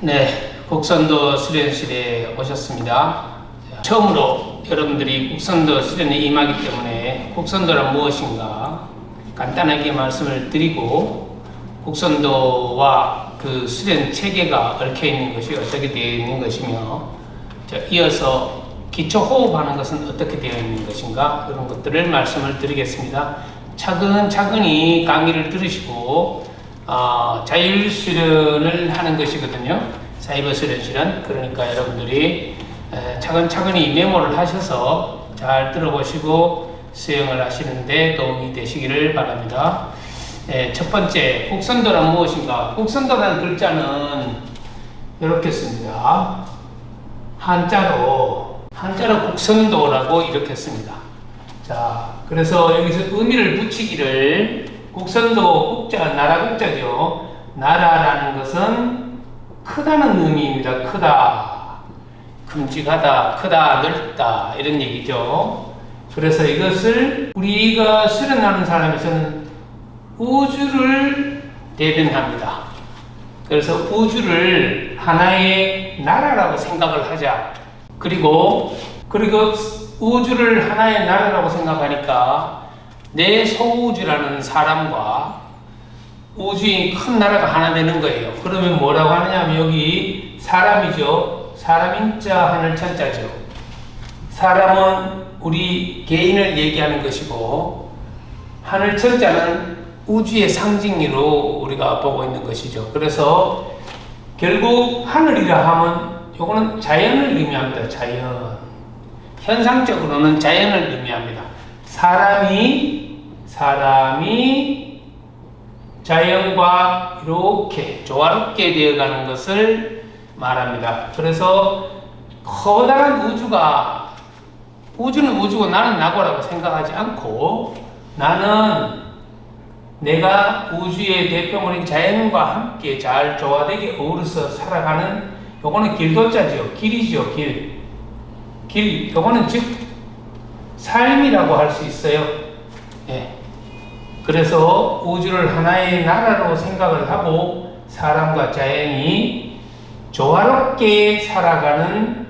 네, 곡선도 수련실에 오셨습니다. 처음으로 여러분들이 곡선도 수련에 임하기 때문에 곡선도란 무엇인가 간단하게 말씀을 드리고 곡선도와 그 수련 체계가 얽혀 있는 것이 어떻게 되어 있는 것이며 이어서 기초 호흡하는 것은 어떻게 되어 있는 것인가 이런 것들을 말씀을 드리겠습니다. 차근차근히 강의를 들으시고 자율 수련을 하는 것이거든요. 사이버 수련실은. 그러니까 여러분들이 차근차근히 메모를 하셔서 잘 들어보시고 수행을 하시는데 도움이 되시기를 바랍니다. 첫 번째, 곡선도란 무엇인가? 곡선도라는 글자는 이렇게 씁니다. 한자로 곡선도라고 이렇게 씁니다. 자, 그래서 여기서 의미를 붙이기를 곡선도 국자, 나라 국자죠. 나라라는 것은 크다는 의미입니다. 크다, 큼직하다, 크다, 넓다 이런 얘기죠. 그래서 이것을 우리가 수련하는 사람에서는 우주를 대변합니다. 그래서 우주를 하나의 나라라고 생각을 하자. 그리고 우주를 하나의 나라라고 생각하니까 내 소우주라는 사람과 우주인 큰 나라가 하나 되는 거예요. 그러면 뭐라고 하느냐면 여기 사람이죠. 사람인자 하늘천자죠. 사람은 우리 개인을 얘기하는 것이고 하늘천자는 우주의 상징으로 우리가 보고 있는 것이죠. 그래서 결국 하늘이라 하면 요거는 자연을 의미합니다. 자연. 현상적으로는 자연을 의미합니다. 사람이 자연과 이렇게 조화롭게 되어가는 것을 말합니다. 그래서 커다란 우주는 우주고 나는 나고라고 생각하지 않고 나는 내가 우주의 대표물인 자연과 함께 잘 조화되게 어우러서 살아가는 요거는 길도자죠. 길이죠. 길. 요거는 즉 삶이라고 할 수 있어요. 예. 그래서 우주를 하나의 나라로 생각을 하고 사람과 자연이 조화롭게 살아가는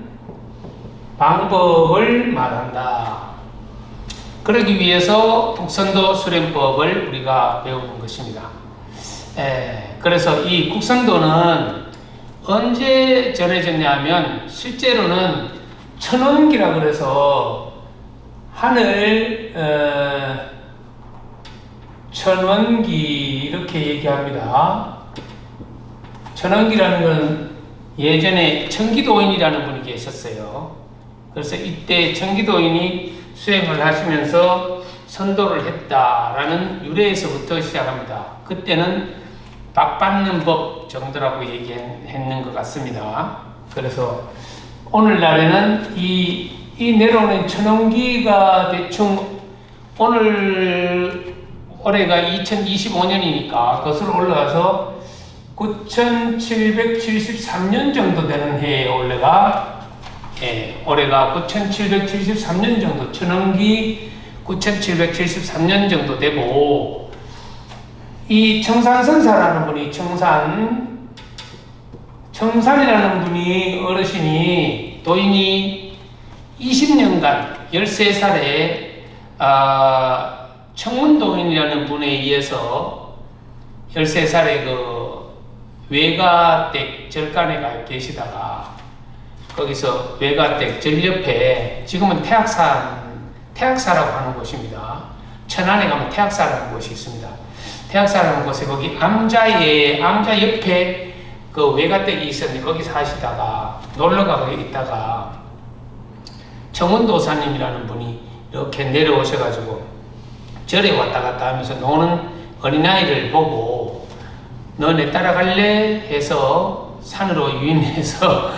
방법을 말한다. 그러기 위해서 곡선도 수련법을 우리가 배우는 것입니다. 그래서 이 곡선도는 언제 전해졌냐 하면 실제로는 천원기라 그래서 하늘 천원기 이렇게 얘기합니다. 천원기라는 건 예전에 청기도인이라는 분이 계셨어요. 그래서 이때 청기도인이 수행을 하시면서 선도를 했다라는 유래에서부터 시작합니다. 그때는 박 받는 법 정도라고 얘기했는 것 같습니다. 그래서 오늘날에는 이 내려오는 천원기가 대충 올해가 2025년이니까 그것을 올라가서 9773년 정도 되는 해에 올해가 올해가 9773년 정도, 천원기 9773년 정도 되고, 이 청산선사라는 분이 청산이라는 분이 어르신이 도인이 20년간 13살에 청문도인이라는 분에 의해서 13살에 그 외가댁 절간에 가 계시다가 거기서 외가댁 절 옆에 지금은 태악사라고 하는 곳입니다. 천안에 가면 태악사라는 곳이 있습니다. 태악사라는 곳에 거기 암자 옆에 그 외가댁이 있었는데 거기 사시다가 놀러가 거기 있다가 정운도사님이라는 분이 이렇게 내려오셔가지고 절에 왔다 갔다 하면서 노는 어린아이를 보고 너네 따라갈래? 해서 산으로 유인해서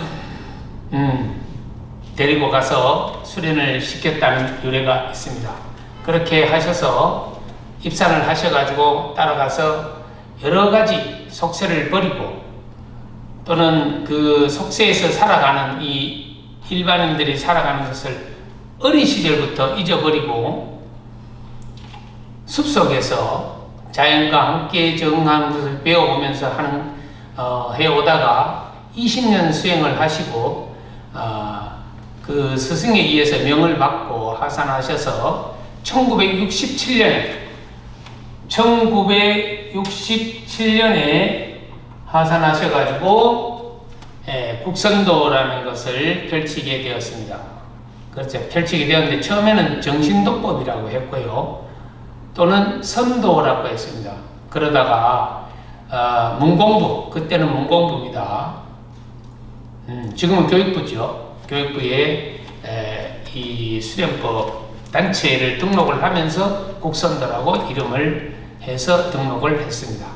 데리고 가서 수련을 시켰다는 유래가 있습니다. 그렇게 하셔서 입산을 하셔가지고 따라가서 여러 가지 속세를 버리고 또는 그 속세에서 살아가는 이 일반인들이 살아가는 것을 어린 시절부터 잊어버리고 숲속에서 자연과 함께 적응하는 것을 배워오면서 해오다가 20년 수행을 하시고 그 스승에 의해서 명을 받고 하산하셔서 1967년에 하산하셔가지고 국선도라는 것을 펼치게 되었습니다. 그렇죠. 펼치게 되었는데 처음에는 정신도법이라고 했고요. 또는 선도라고 했습니다. 그러다가 문공부, 그때는 문공부입니다. 지금은 교육부죠. 교육부에 이 수련법 단체를 등록을 하면서 국선도라고 이름을 해서 등록을 했습니다.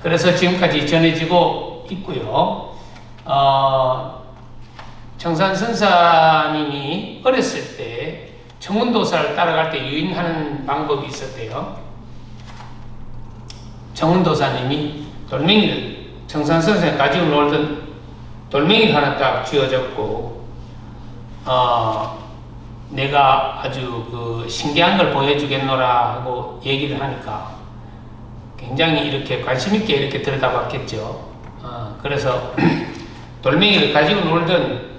그래서 지금까지 전해지고 있고요. 정산 선사님이 어렸을 때 정운도사를 따라갈 때 유인하는 방법이 있었대요. 정운도사님이 돌멩이를 정산 선사님 가지고 놀던 돌멩이를 하나 딱 쥐어졌고 내가 아주 그 신기한 걸 보여주겠노라 하고 얘기를 하니까 굉장히 이렇게 관심있게 이렇게 들여다봤겠죠. 그래서 돌멩이를 가지고 놀던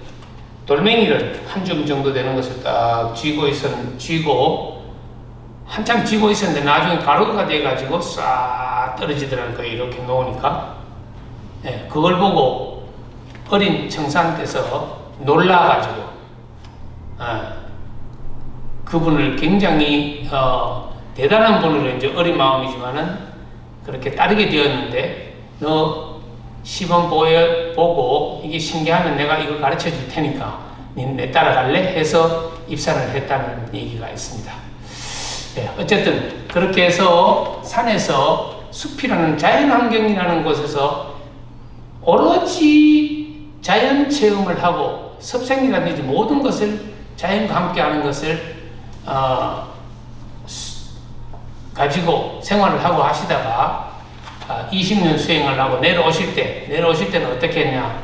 돌멩이를 한 줌 정도 되는 것을 딱 쥐고 한참 쥐고 있었는데 나중에 가루가 돼가지고 싹 떨어지더라는 거예요. 이렇게 놓으니까. 그걸 보고 어린 청산께서 놀라가지고 그분을 굉장히 대단한 분으로 이제 어린 마음이지만은 그렇게 따르게 되었는데 너 시범 보고 이게 신기하면 내가 이거 가르쳐 줄 테니까 내 따라갈래? 해서 입산을 했다는 얘기가 있습니다. 어쨌든 그렇게 해서 산에서 숲이라는 자연환경이라는 곳에서 오로지 자연 체험을 하고 섭생이라든지 모든 것을 자연과 함께 하는 것을 가지고 생활을 하고 하시다가 20년 수행을 하고 내려오실 때는 어떻게 했냐?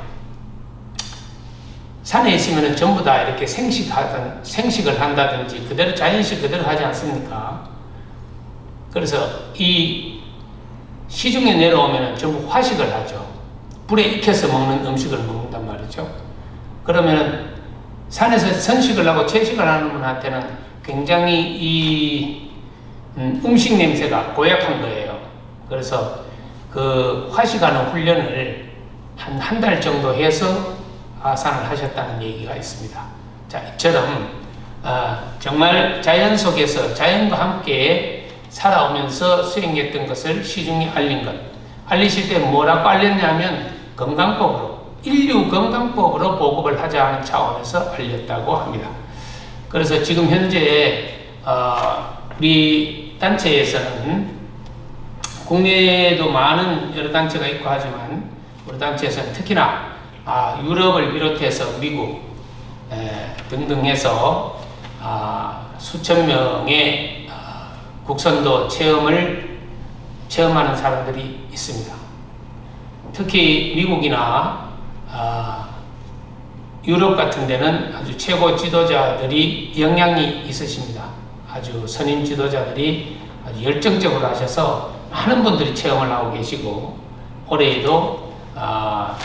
산에 있으면 전부 다 이렇게 생식을 한다든지 그대로 자연식 그대로 하지 않습니까? 그래서 이 시중에 내려오면 전부 화식을 하죠. 불에 익혀서 먹는 음식을 먹는단 말이죠. 그러면 산에서 선식을 하고 채식을 하는 분한테는 굉장히 이 음식 냄새가 고약한 거예요. 그래서 그 화식하는 훈련을 한 달 정도 해서 하산을 하셨다는 얘기가 있습니다. 자, 이처럼 정말 자연 속에서 자연과 함께 살아오면서 수행했던 것을 시중에 알린 것. 알리실 때 뭐라고 알렸냐면 건강법으로, 인류 건강법으로 보급을 하자 하는 차원에서 알렸다고 합니다. 그래서 지금 현재 우리 단체에서는 국내에도 많은 여러 단체가 있고 하지만 우리 단체에서는 특히나 유럽을 비롯해서 미국 등등 해서 수천 명의 국선도 체험을 체험하는 사람들이 있습니다. 특히 미국이나 유럽 같은 데는 아주 최고 지도자들이 영향이 있으십니다. 아주 선임 지도자들이 아주 열정적으로 하셔서 많은 분들이 체험을 하고 계시고 올해에도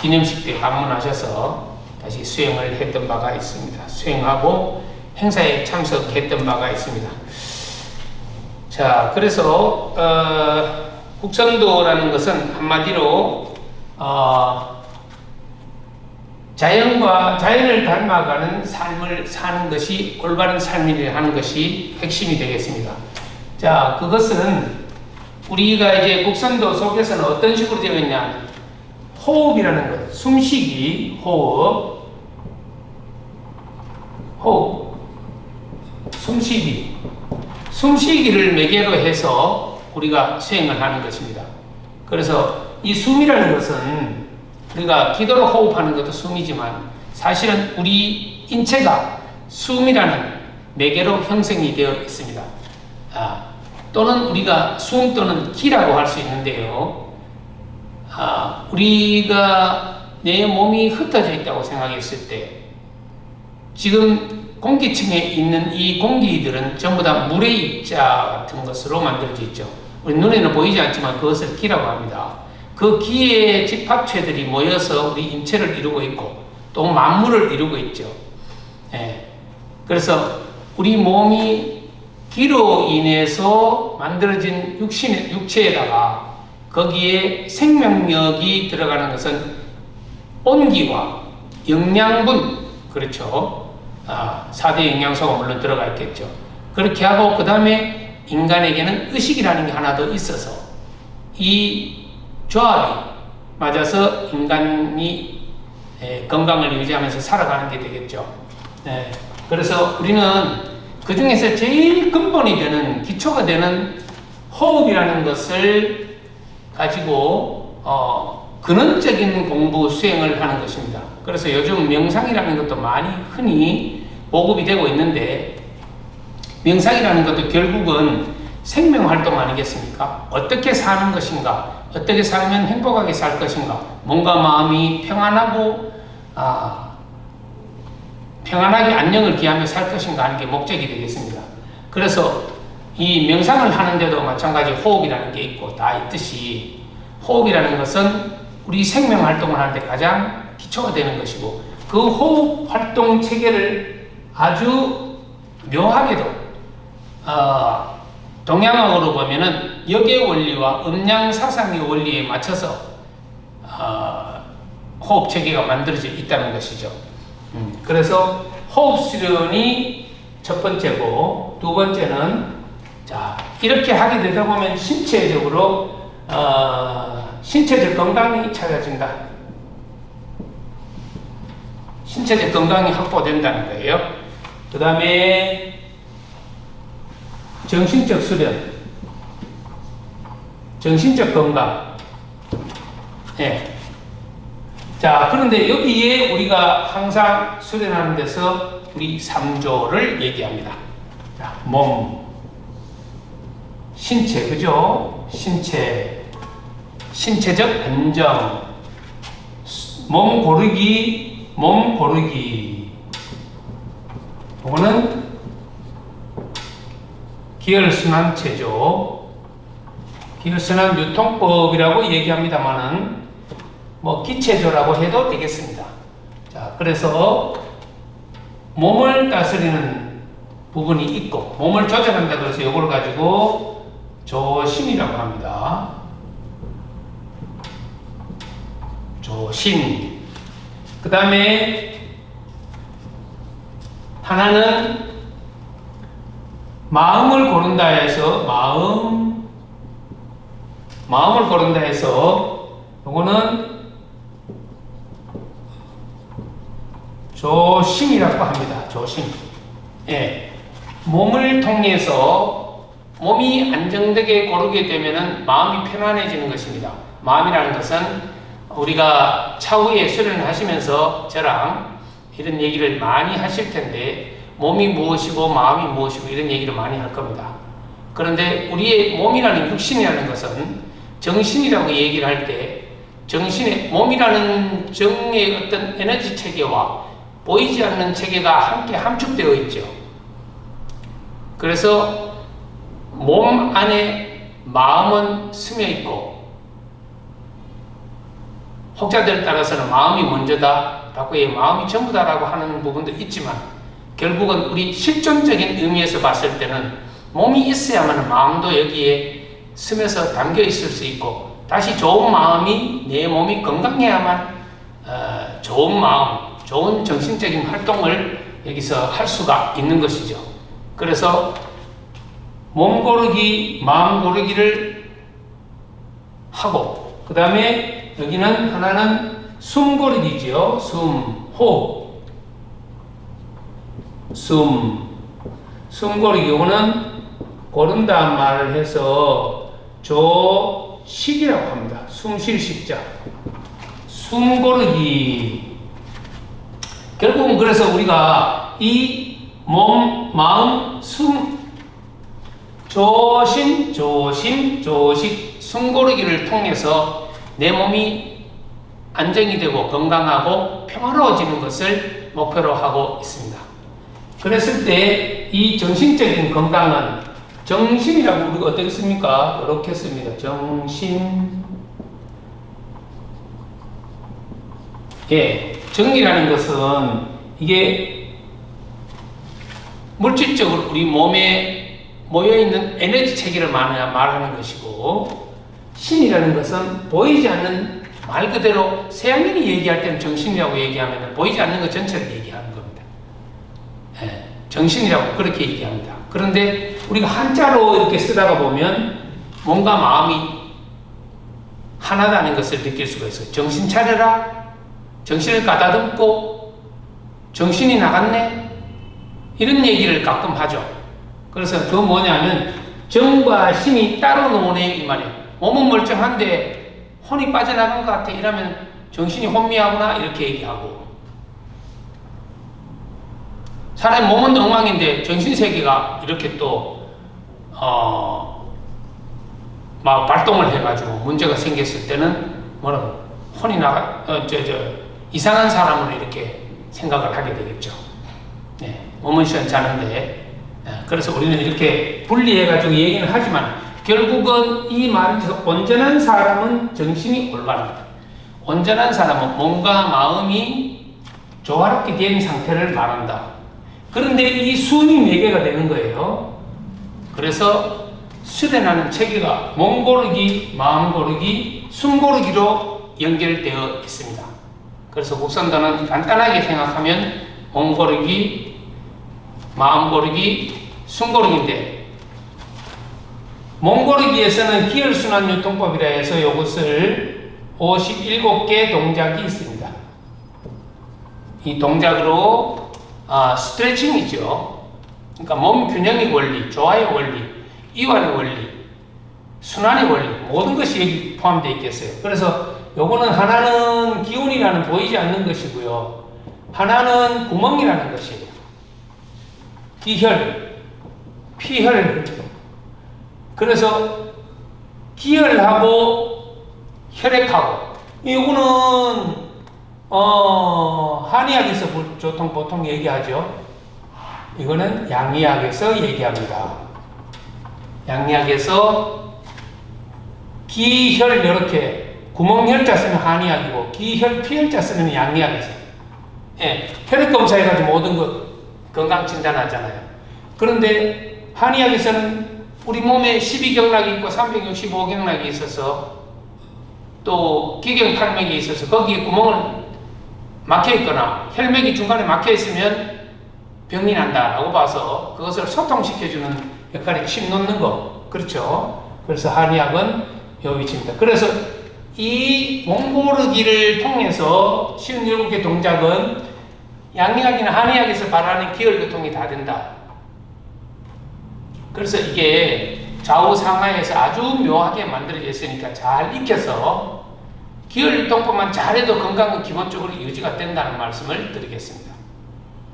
기념식 때 방문하셔서 다시 수행을 했던 바가 있습니다. 수행하고 행사에 참석했던 바가 있습니다. 자, 그래서 국선도라는 것은 한마디로 자연을 닮아가는 삶을 사는 것이 올바른 삶이라 하는 것이 핵심이 되겠습니다. 자, 그것은 우리가 이제 국선도 속에서는 어떤 식으로 되어 있냐? 호흡이라는 것, 숨쉬기, 호흡, 숨쉬기를 매개로 해서 우리가 수행을 하는 것입니다. 그래서 이 숨이라는 것은 우리가 기도로 호흡하는 것도 숨이지만 사실은 우리 인체가 숨이라는 매개로 형성이 되어 있습니다. 또는 우리가 숨 또는 기라고 할 수 있는데요. 우리가 내 몸이 흩어져 있다고 생각했을 때 지금 공기층에 있는 이 공기들은 전부 다 물의 입자 같은 것으로 만들어져 있죠. 우리 눈에는 보이지 않지만 그것을 기라고 합니다. 그 기의 집합체들이 모여서 우리 인체를 이루고 있고 또 만물을 이루고 있죠. 예. 그래서 우리 몸이 기로 인해서 만들어진 육체에다가 거기에 생명력이 들어가는 것은 온기와 영양분, 그렇죠. 4대 영양소가 물론 들어가 있겠죠. 그렇게 하고 그 다음에 인간에게는 의식이라는 게 하나 더 있어서 이 조합이 맞아서 인간이 건강을 유지하면서 살아가는 게 되겠죠. 그래서 우리는 그 중에서 제일 근본이 되는 기초가 되는 호흡이라는 것을 가지고 근원적인 공부 수행을 하는 것입니다. 그래서 요즘 명상이라는 것도 많이 흔히 보급이 되고 있는데 명상이라는 것도 결국은 생명활동 아니겠습니까? 어떻게 사는 것인가? 어떻게 살면 행복하게 살 것인가? 뭔가 마음이 평안하고 평안하게 안녕을 기하며 살 것인가 하는 게 목적이 되겠습니다. 그래서 이 명상을 하는데도 마찬가지 호흡이라는 게 있고 다 있듯이 호흡이라는 것은 우리 생명활동을 하는데 가장 기초가 되는 것이고 그 호흡활동 체계를 아주 묘하게도 동양학으로 보면은 역의 원리와 음양사상의 원리에 맞춰서 호흡 체계가 만들어져 있다는 것이죠. 그래서 호흡 수련이 첫 번째고 두 번째는 자 이렇게 하게 되다 보면 신체적으로 신체적 건강이 찾아진다. 신체적 건강이 확보된다는 거예요. 그 다음에 정신적 수련, 정신적 건강. 예. 자, 그런데 여기에 우리가 항상 수련하는 데서 우리 3조를 얘기합니다. 자, 몸, 신체, 그죠? 신체, 신체적 안정, 몸 고르기, 몸 고르기. 이거는 기혈순환체죠. 기혈순환 유통법이라고 얘기합니다만은 뭐 기체조라고 해도 되겠습니다. 자, 그래서 몸을 다스리는 부분이 있고 몸을 조절한다 그래서 이걸 가지고 조심이라고 합니다. 조심. 그 다음에 하나는 마음을 고른다 해서 마음을 고른다 해서 요거는 조심이라고 합니다. 조심. 예. 몸을 통해서 몸이 안정되게 고르게 되면은 마음이 편안해지는 것입니다. 마음이라는 것은 우리가 차후에 수련을 하시면서 저랑 이런 얘기를 많이 하실 텐데 몸이 무엇이고 마음이 무엇이고 이런 얘기를 많이 할 겁니다. 그런데 우리의 몸이라는 육신이라는 것은 정신이라고 얘기를 할 때 정신의 몸이라는 정의 어떤 에너지 체계와 보이지 않는 체계가 함께 함축되어 있죠. 그래서 몸 안에 마음은 스며 있고 혹자들에 따라서는 마음이 먼저다라고 해 마음이 전부다라고 하는 부분도 있지만 결국은 우리 실존적인 의미에서 봤을 때는 몸이 있어야만 마음도 여기에 스며서 담겨 있을 수 있고 다시 좋은 마음이 내 몸이 건강해야만 좋은 마음, 좋은 정신적인 활동을 여기서 할 수가 있는 것이죠. 그래서 몸 고르기, 마음 고르기를 하고 그 다음에 여기는 하나는 숨 고르기죠. 숨, 호흡. 숨 고르기. 이거는 고른다 말을 해서 조식이라고 합니다. 숨 쉴 식자. 숨 고르기. 결국은 그래서 우리가 이 몸, 마음, 숨, 조심, 조식, 숨 고르기를 통해서 내 몸이 안정이 되고 건강하고 평화로워지는 것을 목표로 하고 있습니다. 그랬을 때 이 정신적인 건강은 정신이라고 우리가 어떻게 씁니까? 이렇게 씁니다. 정신, 예, 정이라는 것은 이게 물질적으로 우리 몸에 모여있는 에너지 체계를 말하는 것이고, 신이라는 것은 보이지 않는, 말 그대로 세상인이 얘기할 때는 정신이라고 얘기하면 보이지 않는 것 전체를 얘기하는 겁니다. 예, 정신이라고 그렇게 얘기합니다. 그런데 우리가 한자로 이렇게 쓰다가 보면 몸과 마음이 하나다는 것을 느낄 수가 있어요. 정신 차려라. 정신을 가다듬고 정신이 나갔네. 이런 얘기를 가끔 하죠. 그래서 그 뭐냐면 정과 신이 따로 노네 이 말이에요. 몸은 멀쩡한데 혼이 빠져나간 것 같아 이러면 정신이 혼미하구나 이렇게 얘기하고, 사람의 몸은 엉망인데 정신세계가 이렇게 또 막 발동을 해가지고 문제가 생겼을 때는 뭐라고 혼이 이상한 사람으로 이렇게 생각을 하게 되겠죠. 네, 몸은 시원찮은데, 그래서 우리는 이렇게 분리해가지고 얘기는 하지만 결국은 이 말에서 온전한 사람은 정신이 올바릅니다. 온전한 사람은 몸과 마음이 조화롭게 된 상태를 말한다. 그런데 이 숨이 4개가 되는 거예요. 그래서 수련하는 체계가 몸 고르기, 마음 고르기, 숨 고르기로 연결되어 있습니다. 그래서 국선도는 간단하게 생각하면 몸 고르기, 마음 고르기, 숨 고르기인데, 몸 고르기에서는 기혈순환 유통법이라 해서 이것을 57개 동작이 있습니다. 이 동작으로 스트레칭이죠. 그러니까 몸 균형의 원리, 조화의 원리, 이완의 원리, 순환의 원리, 모든 것이 여기 포함되어 있겠어요. 그래서 요거는 하나는 기운이라는 보이지 않는 것이고요. 하나는 구멍이라는 것이에요. 기혈, 피혈. 그래서 기혈하고 혈액하고, 이거는 한의학에서 보통 얘기하죠. 이거는 양의학에서 얘기합니다. 양의학에서 기혈 이렇게 구멍혈자 쓰면 한의학이고 기혈 피혈자 쓰면 양의학에서, 예, 혈액 검사해가지고 모든 것 건강 진단하잖아요. 그런데 한의학에서는 우리 몸에 12경락이 있고 365경락이 있어서 또 기경탈맥이 있어서 거기에 구멍을 막혀 있거나 혈맥이 중간에 막혀 있으면 병이 난다라고 봐서 그것을 소통시켜주는 역할이 침 놓는 거, 그렇죠? 그래서 한의학은 이 위치입니다. 그래서 이 몸 고르기를 통해서 57개 동작은 양의학이나 한의학에서 말하는 기혈교통이 다 된다. 그래서 이게 좌우 상하에서 아주 묘하게 만들어져 있으니까 잘 익혀서 기혈유통법만 잘해도 건강은 기본적으로 유지가 된다는 말씀을 드리겠습니다.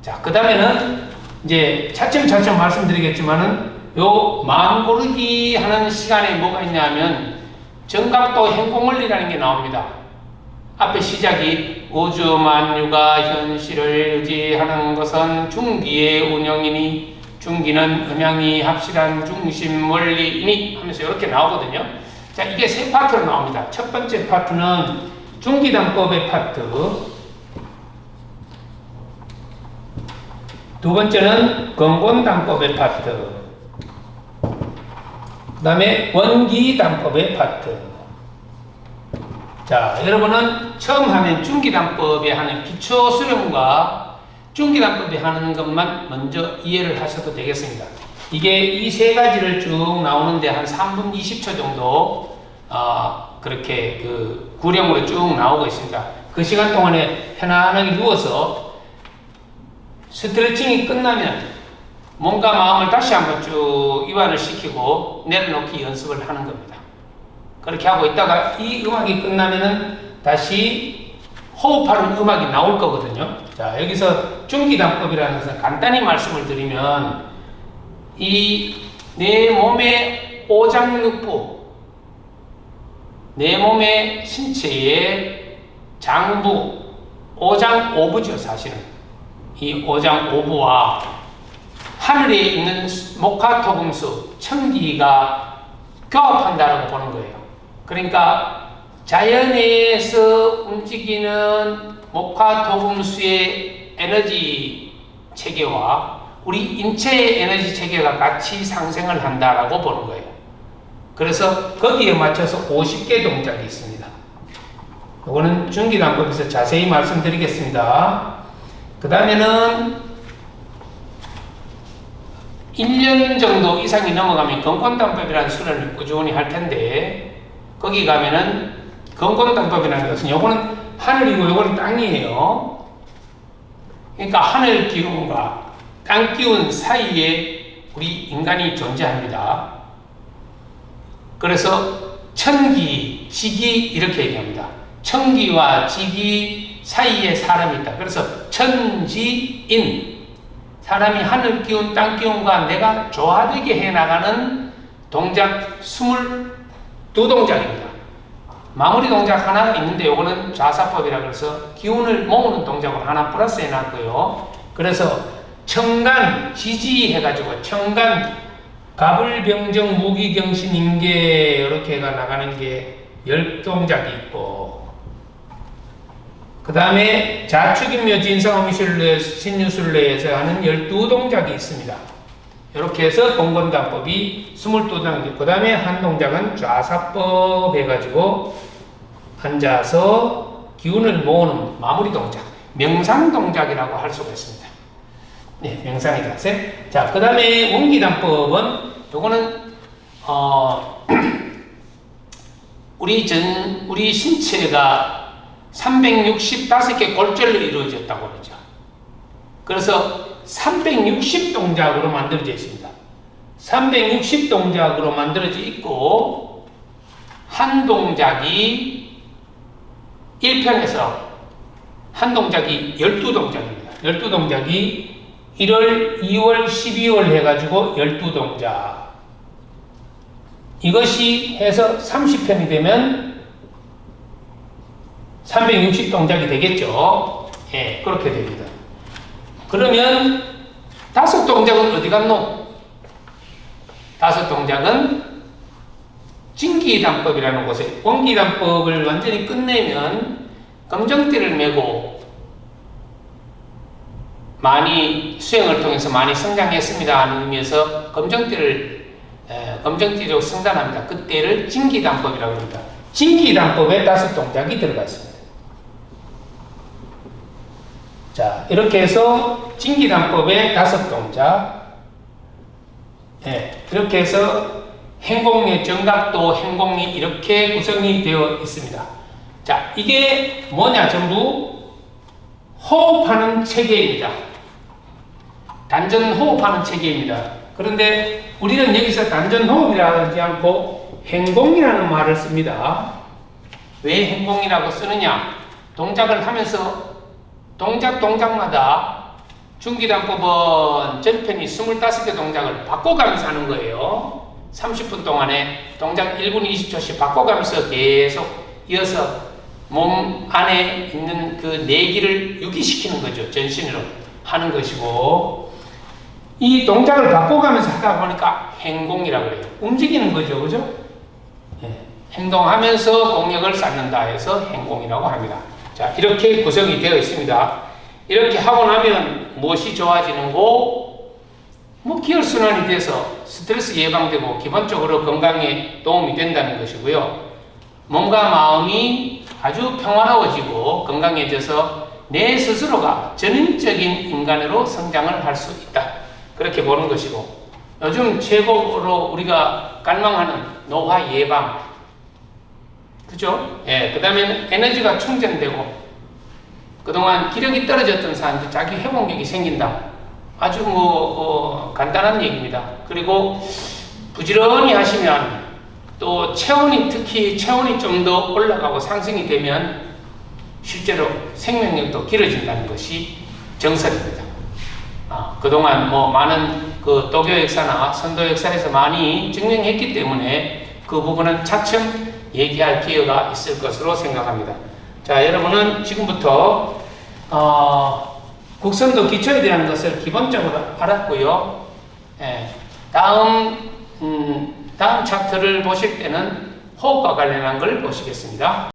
자, 그 다음에는 이제 차츰차츰 말씀드리겠지만은 요 마음 고르기 하는 시간에 뭐가 있냐면 정각도 행공원리라는 게 나옵니다. 앞에 시작이 우주 만유가 현실을 유지하는 것은 중기의 운영이니 중기는 음양이 합실한 중심 원리이니 하면서 이렇게 나오거든요. 자, 이게 3파트로 나옵니다. 첫 번째 파트는 중기단법의 파트, 두 번째는 건곤단법의 파트, 그 다음에 원기단법의 파트. 자, 여러분은 처음 하면 중기단법에 하는 기초 수련과 중기단법에 하는 것만 먼저 이해를 하셔도 되겠습니다. 이게 이 3가지를 쭉 나오는데 한 3분 20초 정도 그렇게 그 구령으로 쭉 나오고 있습니다. 그 시간 동안에 편안하게 누워서 스트레칭이 끝나면 몸과 마음을 다시 한번 쭉 이완을 시키고 내려놓기 연습을 하는 겁니다. 그렇게 하고 있다가 이 음악이 끝나면은 다시 호흡하는 음악이 나올 거거든요. 자, 여기서 중기단법이라는 것은 간단히 말씀을 드리면 이 내 몸의 오장육부, 내 몸의 신체의 장부, 오장오부죠. 사실은 이 오장오부와 하늘에 있는 목화토금수, 천기가 교합한다라고 보는 거예요. 그러니까 자연에서 움직이는 목화토금수의 에너지 체계와 우리 인체의 에너지 체계가 같이 상승을 한다라고 보는 거예요. 그래서 거기에 맞춰서 50개 동작이 있습니다. 이거는 중기단법에서 자세히 말씀드리겠습니다. 그 다음에는 1년 정도 이상이 넘어가면 건곤단법이라는 수련을 꾸준히 할 텐데, 거기 가면은 건곤단법이라는 것은 요거는 하늘이고 요거는 땅이에요. 그러니까 하늘 기운과 땅 기운 사이에 우리 인간이 존재합니다. 그래서 천기, 지기 이렇게 얘기합니다. 천기와 지기 사이에 사람이 있다. 그래서 천지인, 사람이 하늘 기운, 땅 기운과 내가 조화되게 해나가는 동작 22동작입니다. 마무리 동작 하나 있는데 요거는 좌사법이라 그래서 기운을 모으는 동작을 하나 플러스 해놨고요. 그래서 청간, 지지 해가지고 청간, 가불병정, 무기경신, 임계 이렇게 해가 나가는 게 10동작이 있고, 그 다음에 자축인묘, 진상어미술례, 신유술례에서 하는 12동작이 있습니다. 이렇게 해서 건곤단법이 22동작. 그 다음에 한 동작은 좌사법 해가지고 앉아서 기운을 모으는 마무리 동작, 명상 동작이라고 할 수가 있습니다. 네, 명상의 자세. 자, 그 다음에 원기단법은 요거는 우리 신체가 365개 골절로 이루어졌다고 그러죠. 그래서 360동작으로 만들어져 있습니다. 360동작으로 만들어져 있고, 한 동작이 1편에서 한 동작이 12동작입니다. 12동작이 1월, 2월, 12월 해가지고 12동작. 이것이 해서 30편이 되면 360동작이 되겠죠. 예, 그렇게 됩니다. 그러면 5동작은 어디 갔노? 5동작은 진기단법이라는 곳에, 원기단법을 완전히 끝내면 검정띠를 메고 많이 수행을 통해서 많이 성장했습니다 하는 의미에서 검정띠로 승단합니다. 그때를 진기단법이라고 합니다. 진기단법에 5동작이 들어가 있습니다. 자, 이렇게 해서 진기단법에 5동작, 이렇게 해서 행공리, 정각도, 행공리 이렇게 구성이 되어 있습니다. 자, 이게 뭐냐? 전부 호흡하는 체계입니다. 단전 호흡하는 체계입니다. 그런데 우리는 여기서 단전 호흡이라 하지 않고 행공이라는 말을 씁니다. 왜 행공이라고 쓰느냐? 동작을 하면서 동작마다 중기단법은 전편이 25개 동작을 바꿔가면서 하는 거예요. 30분 동안에 동작 1분 20초씩 바꿔가면서 계속 이어서 몸 안에 있는 그 내기를 유기시키는 거죠. 전신으로 하는 것이고, 이 동작을 바꿔가면서 하다 보니까 행공이라고 그래요. 움직이는 거죠. 그죠? 행동하면서 공력을 쌓는다 해서 행공이라고 합니다. 자, 이렇게 구성이 되어 있습니다. 이렇게 하고 나면 무엇이 좋아지는고? 기혈순환이 돼서 스트레스 예방되고 기본적으로 건강에 도움이 된다는 것이고요. 몸과 마음이 아주 평화로워지고 건강해져서 내 스스로가 전인적인 인간으로 성장을 할 수 있다. 그렇게 보는 것이고, 요즘 최고로 우리가 갈망하는 노화 예방, 그죠? 예, 그 다음에 에너지가 충전되고, 그동안 기력이 떨어졌던 사람들 자기 회복력이 생긴다. 아주 간단한 얘기입니다. 그리고 부지런히 하시면 또 특히 체온이 좀 더 올라가고 상승이 되면 실제로 생명력도 길어진다는 것이 정설입니다. 그동안 많은 그 도교 역사나 선도 역사에서 많이 증명했기 때문에 그 부분은 차츰 얘기할 기회가 있을 것으로 생각합니다. 자, 여러분은 지금부터 국선도 기초에 대한 것을 기본적으로 알았고요. 다음 차트를 보실 때는 호흡과 관련한 걸 보시겠습니다.